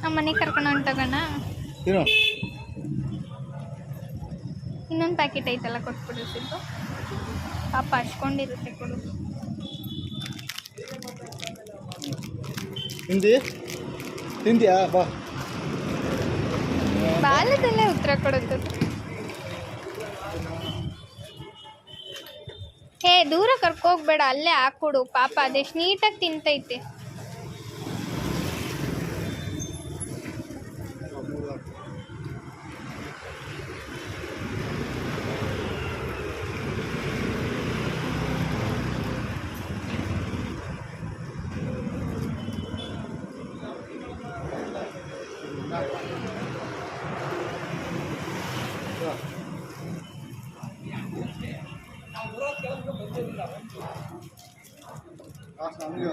ನಮ್ಮ ಮನೆಗೆ ಕರ್ಕೊಂಡು ಹೊಂಟೋಗೋಣ. ಏನು ಇನ್ನೊಂದು ಪ್ಯಾಕೆಟ್ ಐತಲ್ಲ ಕೊಟ್ಬಿಡು ಸಿದ್ದು. ಪಾಪ ಹಚ್ಕೊಂಡಿರುತ್ತೆ ಕೊಡು. ತಿಂದ್ಯಾ ಬಾ. ಬಾಲದಲ್ಲೇ ಉತ್ತರ ಕೊಡುತ್ತದೆ. ಹೇ ದೂರ ಕರ್ಕೋಗ್ಬೇಡ, ಅಲ್ಲೇ ಹಾಕೊಡು. ಪಾಪ ಅದೆಷ್ಟು ನೀಟಾಗಿ ತಿಂತೈತೆ. ನಮಗೆ